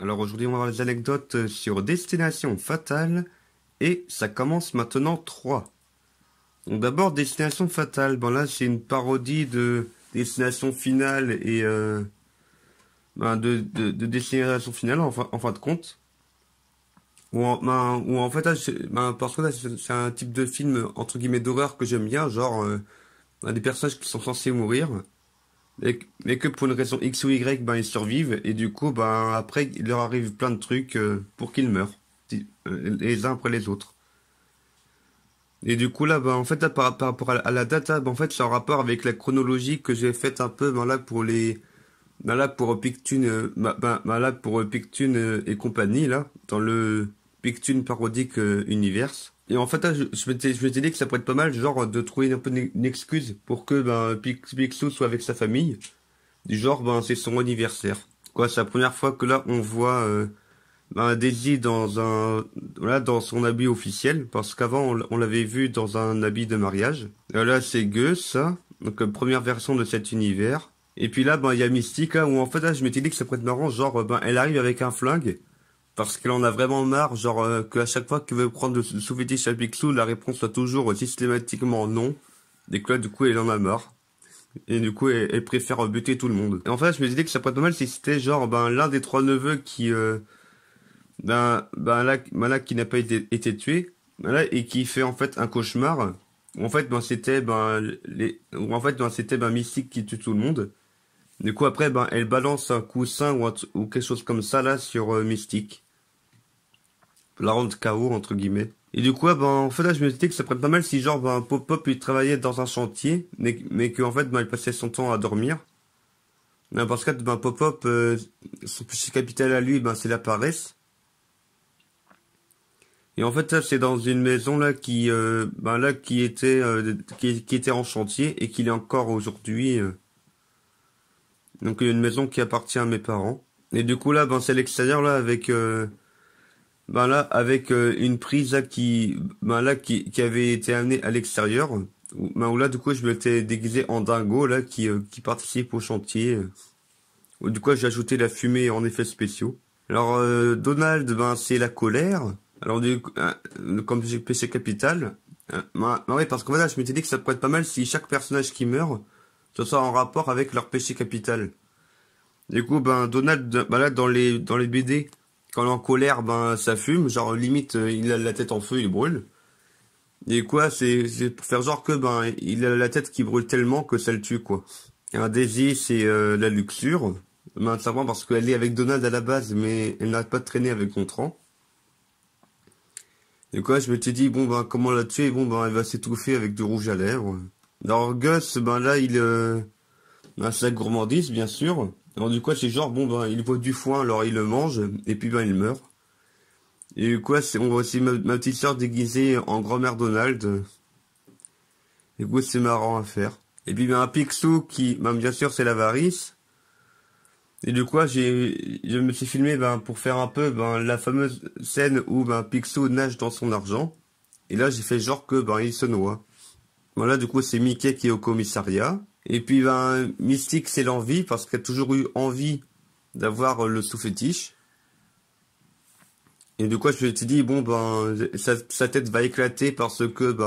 Alors aujourd'hui on va voir les anecdotes sur Destination Fatale et ça commence maintenant 3. Donc d'abord Destination Fatale, bon là c'est une parodie de Destination Finale et de Destination Finale en fin de compte. Ou en fait parce que là c'est un type de film entre guillemets d'horreur que j'aime bien, genre des personnages qui sont censés mourir. Mais que pour une raison X ou Y, ils survivent, et du coup, après, il leur arrive plein de trucs pour qu'ils meurent, les uns après les autres. Et du coup, là, en fait, là, par rapport à la data, en fait, c'est en rapport avec la chronologie que j'ai faite un peu, là, pour là, pour Pictune, là, pour Pictune et compagnie, là, dans le Pictune parodique Universe. Et en fait, là, je m'étais dit que ça pourrait être pas mal, genre, de trouver un peu une excuse pour que, Picsou soit avec sa famille. Du genre, c'est son anniversaire. Quoi, c'est la première fois que là, on voit, Daisy voilà, dans son habit officiel. Parce qu'avant, on l'avait vu dans un habit de mariage. Et là, c'est Gus, ça. Donc, première version de cet univers. Et puis là, il y a Mystique, là, où en fait, là, je m'étais dit que ça pourrait être marrant, genre, elle arrive avec un flingue. Parce qu'elle en a vraiment marre, genre, qu'à chaque fois qu'elle veut prendre le sous-fétiche à Picsou, la réponse soit toujours systématiquement non. Et que là, du coup, elle en a marre. Et du coup, elle préfère buter tout le monde. Et en fait, je me disais que ça pourrait être pas mal si c'était genre, l'un des 3 neveux qui, là, qui n'a pas été tué, là, et qui fait en fait un cauchemar. Où en fait, c'était, Mystique qui tue tout le monde. Du coup, après, elle balance un coussin ou quelque chose comme ça, là, sur Mystique. La rendre KO, entre guillemets. Et du coup, en fait, là, je me disais que ça pourrait être pas mal si, genre, Pop-Pop, il travaillait dans un chantier, mais qu'en fait, il passait son temps à dormir. Parce que, Pop-Pop, son péché capital à lui, c'est la paresse. Et en fait, là, c'est dans une maison, là, qui était en chantier, et qu'il est encore aujourd'hui, donc, une maison qui appartient à mes parents. Et du coup, là, c'est l'extérieur, là, avec, une prise là qui avait été amenée à l'extérieur, où là du coup je m'étais déguisé en dingo là qui participe au chantier, où du coup j'ai ajouté la fumée en effets spéciaux. Alors Donald, c'est la colère. Alors comme j'ai péché capital, ouais, parce que voilà, je m'étais dit que ça pourrait être pas mal si chaque personnage qui meurt ce soit en rapport avec leur péché capital. Du coup Donald, là dans les BD, quand il est en colère, ça fume, genre limite il a la tête en feu, il brûle. Et quoi, c'est pour faire genre que il a la tête qui brûle tellement que ça le tue, quoi. Et un Daisy, c'est la luxure. Simplement parce qu'elle est avec Donald à la base, mais elle n'arrête pas de traîner avec Gontran. Et quoi, je me suis dit, comment la tuer? Elle va s'étouffer avec du rouge à lèvres. Alors Gus, là il c'est la gourmandise, bien sûr. Alors du coup, c'est genre, il voit du foin, alors il le mange, et puis il meurt. Et quoi, on voit aussi ma petite soeur déguisée en grand-mère Donald. Et quoi, c'est marrant à faire. Et puis un Picsou qui, bien sûr, c'est l'avarice. Et du coup, je me suis filmé pour faire un peu la fameuse scène où Picsou nage dans son argent. Et là, j'ai fait genre que il se noie. Voilà, du coup, c'est Mickey qui est au commissariat. Et puis Mystique, c'est l'envie, parce qu'elle a toujours eu envie d'avoir le sous-fétiche. Et du coup, je me suis dit, sa tête va éclater parce que,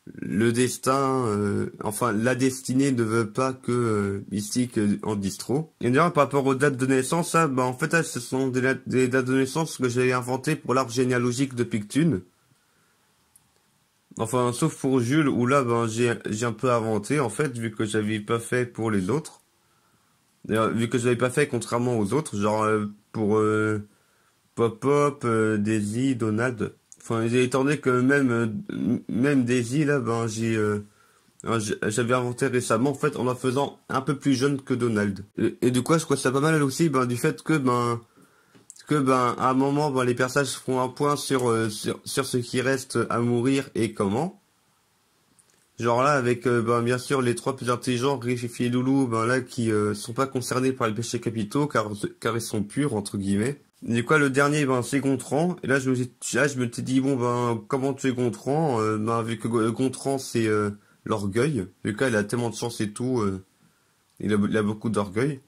le destin, la destinée ne veut pas que Mystique en dise trop. Et d'ailleurs, par rapport aux dates de naissance, ça, en fait, là, ce sont des dates de naissance que j'ai inventées pour l'arbre généalogique de Pictune. Enfin, sauf pour Jules, où là, j'ai un peu inventé, en fait, vu que j'avais pas fait pour les autres. D'ailleurs, vu que j'avais pas fait contrairement aux autres, genre, pour Pop-Pop, Daisy, Donald. Enfin, étant donné que même Daisy, là, j'avais inventé récemment, en fait, en la faisant un peu plus jeune que Donald. Et du coup, je trouve ça pas mal aussi, du fait que, à un moment, les personnages feront un point sur ce qui reste à mourir et comment. Genre là, avec, bien sûr, les 3 plus intelligents, Riff et Loulou, là, qui sont pas concernés par les péchés capitaux, car ils sont purs, entre guillemets. Du coup, le dernier, c'est Gontran. Et là, je me suis dit, comment tuer Gontran? Vu que Gontran, c'est l'orgueil. Vu qu'il a tellement de chance et tout, il a beaucoup d'orgueil.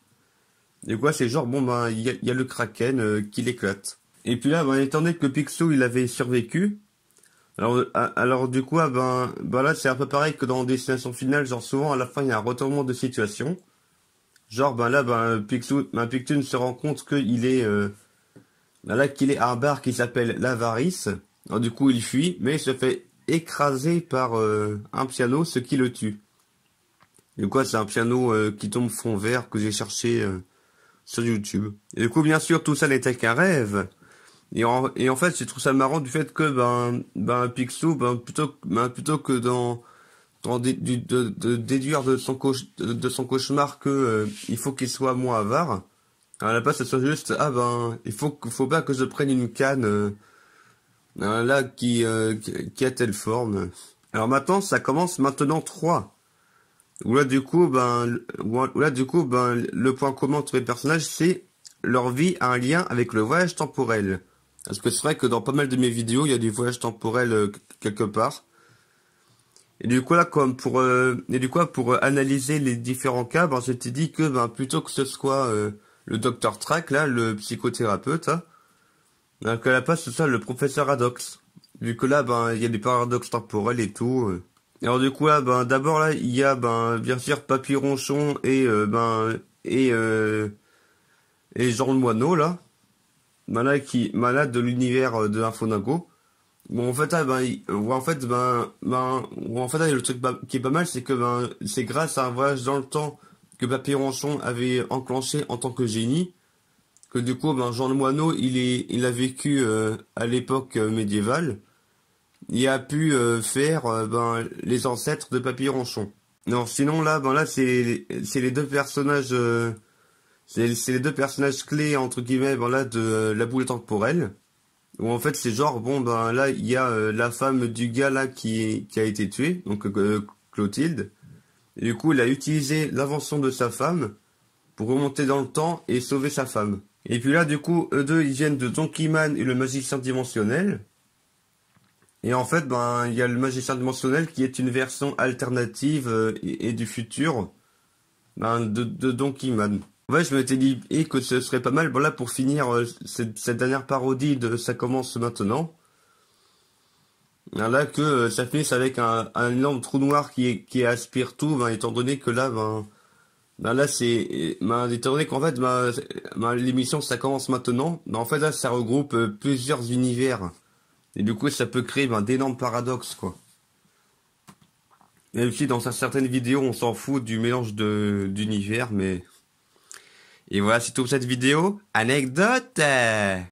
Et quoi, c'est genre, bon, ben, il y a le Kraken qui l'éclate. Et puis là, ben, étant donné que Picsou, il avait survécu, alors du coup, ah, ben là, c'est un peu pareil que dans Destination Finale, genre souvent, à la fin, il y a un retournement de situation. Genre, ben là, Pictoon se rend compte qu'il est, qu'il est à un bar qui s'appelle l'Avarice. Alors du coup, il fuit, mais il se fait écraser par un piano, ce qui le tue. Du coup, c'est un piano qui tombe fond vert que j'ai cherché sur YouTube. Et du coup, bien sûr, tout ça n'était qu'un rêve. Et en fait, j'ai trouvé ça marrant du fait que Picsou, plutôt que de déduire de son cauchemar que il faut qu'il soit moins avare. À la place, ça soit juste faut pas que je prenne une canne là qui a telle forme. Alors maintenant, ça commence maintenant 3. Où là du coup le point commun entre les personnages, c'est leur vie a un lien avec le voyage temporel. Parce que c'est vrai que dans pas mal de mes vidéos, il y a du voyage temporel quelque part. Et du coup là, pour analyser les différents cas, je t'ai dit que plutôt que ce soit le docteur Track là, le psychothérapeute, hein, qu'à la place ce soit le professeur Haddox. Vu que là, il y a des paradoxes temporels et tout. Et alors du coup là, d'abord là, il y a bien sûr Papy Ronchon et Jean le Moineau là, là qui malade de l'univers de Infonago. Bon, en fait, le truc qui est pas mal, c'est que c'est grâce à un voyage dans le temps que Papy Ronchon avait enclenché en tant que génie, que du coup, Jean le Moineau, il a vécu à l'époque médiévale, il a pu faire les ancêtres de Papy Ronchon. Non, sinon là, c'est les deux personnages, c'est les deux personnages clés entre guillemets, de la boule temporelle. Où en fait c'est genre là il y a la femme du gars là qui a été tuée, donc Clotilde. Et du coup il a utilisé l'invention de sa femme pour remonter dans le temps et sauver sa femme. Et puis là du coup eux deux ils viennent de Donkey Man et le magicien dimensionnel. Et en fait il y a le magicien dimensionnel qui est une version alternative et du futur de Donkey Man. Ouais, je m'étais dit que ce serait pas mal, là, pour finir cette dernière parodie de Ça commence maintenant. Là, que ça finisse avec un énorme trou noir qui aspire tout, étant donné que là, étant donné qu'en fait, l'émission Ça commence maintenant, en fait, là, ça regroupe plusieurs univers. Et du coup, ça peut créer d'énormes paradoxes, quoi. Même si dans certaines vidéos, on s'en fout du mélange d'univers, mais... Et voilà, c'est tout pour cette vidéo. Anecdote!